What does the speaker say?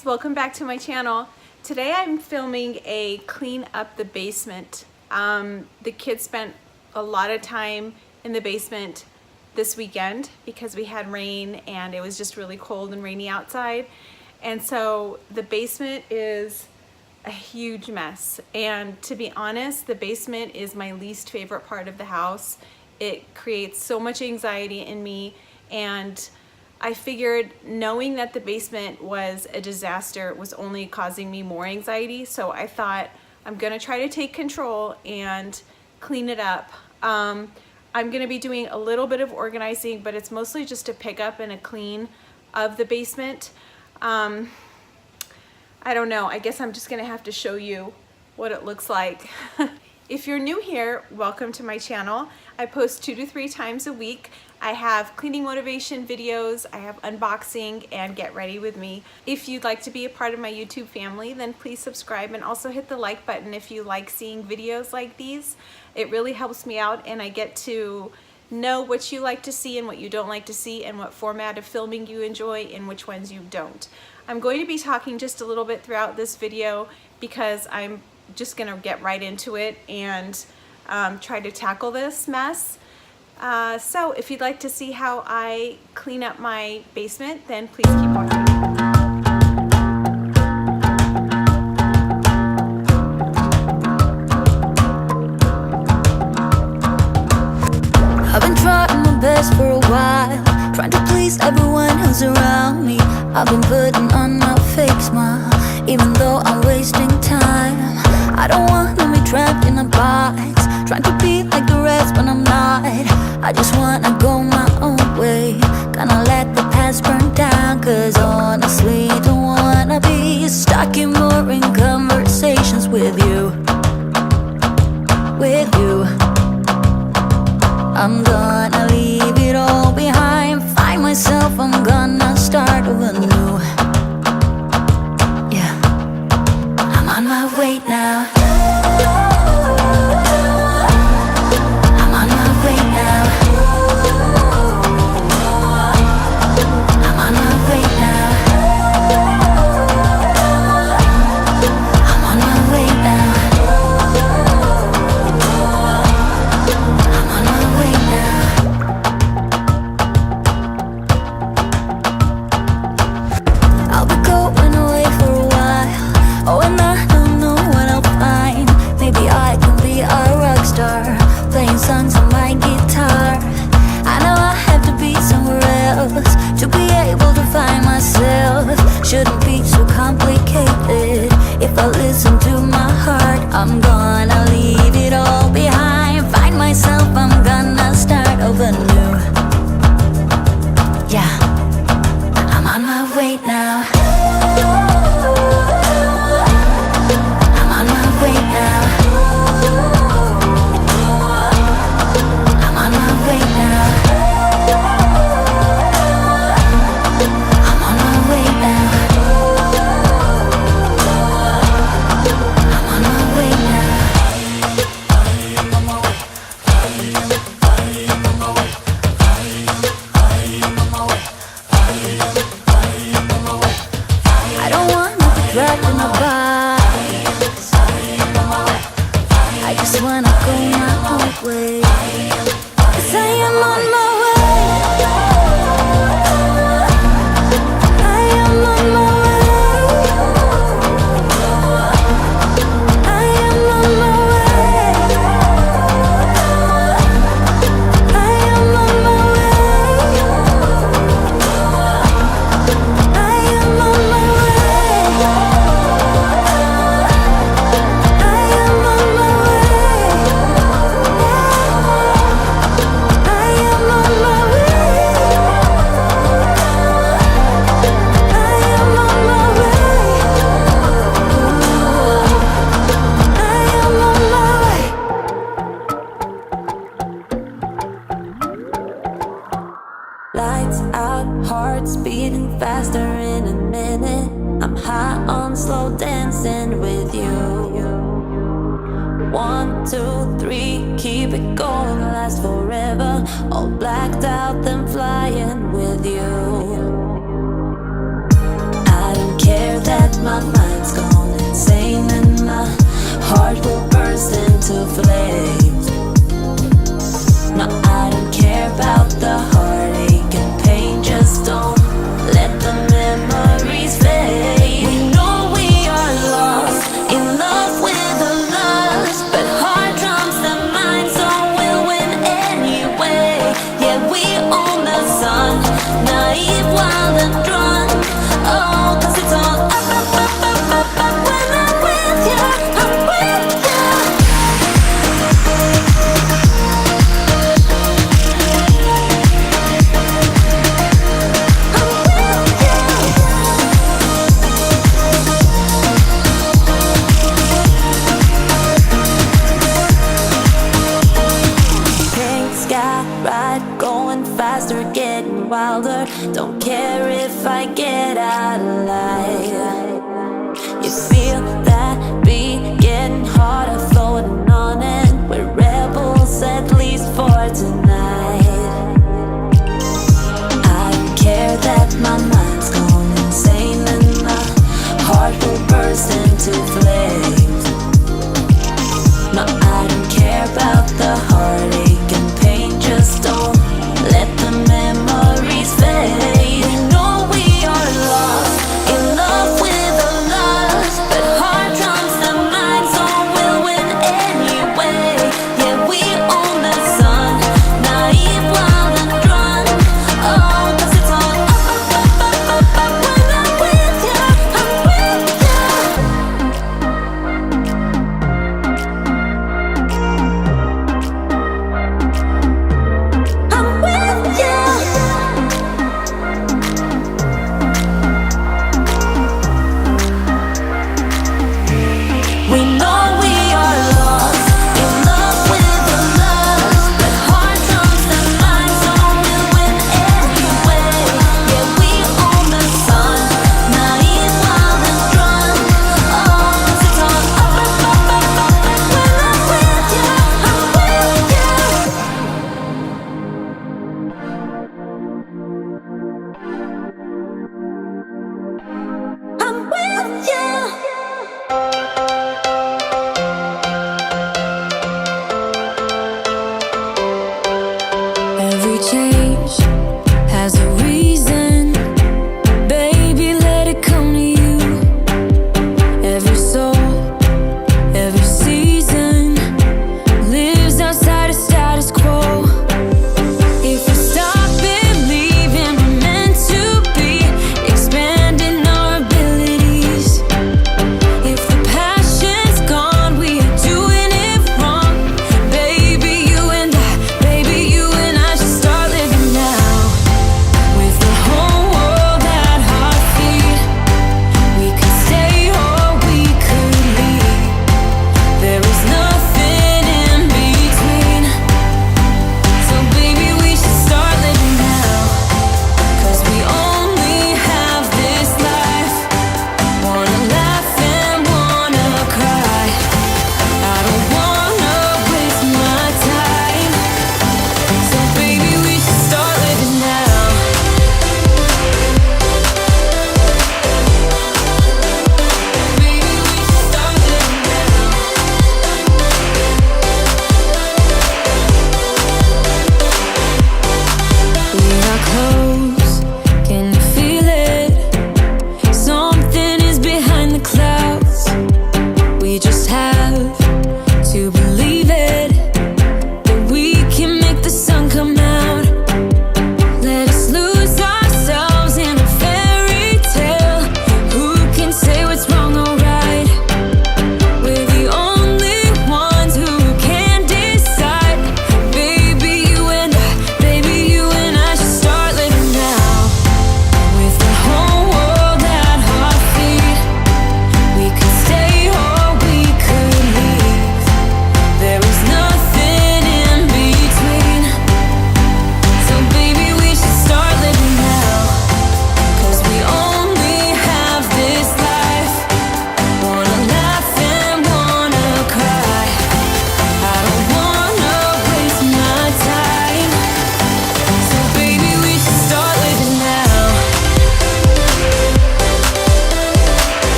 guys, welcome back to my channel. Today I'm filming a clean up the basement. The kids spent a lot of time in the basement this weekend because we had rain and it was just really cold and rainy outside. And so the basement is a huge mess. And to be honest, the basement is my least favorite part of the house. It creates so much anxiety in me, and I figured knowing that the basement was a disaster was only causing me more anxiety. So I thought I'm gonna try to take control and clean it up. I'm gonna be doing a little bit of organizing, but it's mostly just a pick up and a clean of the basement. I don't know, I guess I'm just gonna have to show you what it looks like. If you're new here, welcome to my channel. I post 2 to 3 times a week. I have cleaning motivation videos, I have unboxing, and get ready with me. If you'd like to be a part of my YouTube family, then please subscribe and also hit the like button if you like seeing videos like these. It really helps me out, and I get to know what you like to see and what you don't like to see, and what format of filming you enjoy and which ones you don't. I'm going to be talking just a little bit throughout this video because I'm just gonna get right into it and try to tackle this mess. So if you'd like to see how I clean up my basement, then please keep watching. I've been trying my best for a while, trying to please everyone who's around me. I've been putting on my fake smile, even though I'm wasting time. I don't wanna be trapped in a box, trying to be like the rest when I'm not. I just wanna go my own way, gonna let the past burn down. Cause honestly, don't wanna be stuck in boring conversations with you. With you, I'm gonna leave it all behind, find myself, I'm gonna start over new. Yeah, I'm on my way now. I'm on my way now. I'm on my way now. I'm on my way now. I'm on my way now. I'll be going away for a while. Oh, and I don't know what I'll find. Maybe I can be a rock star, playing songs on my guitar. I know I have to be somewhere else to be able to find myself. Shouldn't be so complicated. If I listen to my heart, I'm gonna leave it all behind, find myself, I'm gonna start over new. Yeah, I'm on my way now. I'm on my way now. I'm on my way now. I'm on my way now. I'm on my way now. I don't wanna be trapped in a box, I just wanna go my own way. 'Cause I am on my way. I am on my way. I am on my way. I am on my way. I am on my way. I am on my way. Lights out, hearts beating faster in a minute. I'm high on slow dancing with you. 1, 2, 3, keep it going, last forever. All blacked out, then flying with you. I don't care that my mind's gone insane and my heart will burst into flames. No, I don't care about the heartache and pain, just don't let the memories fade. We know we are lost, in love with the lust, but heart trumps the mind, so we'll win anyway. Yeah, we own the sun, naive, wild and drunk. Oh, 'cause it's all up when I'm with you, I'm with you. Pink sky ride, going faster, getting wilder. Don't care if I get out alive. You feel that beat getting harder, floating on it. We're rebels, at least for tonight.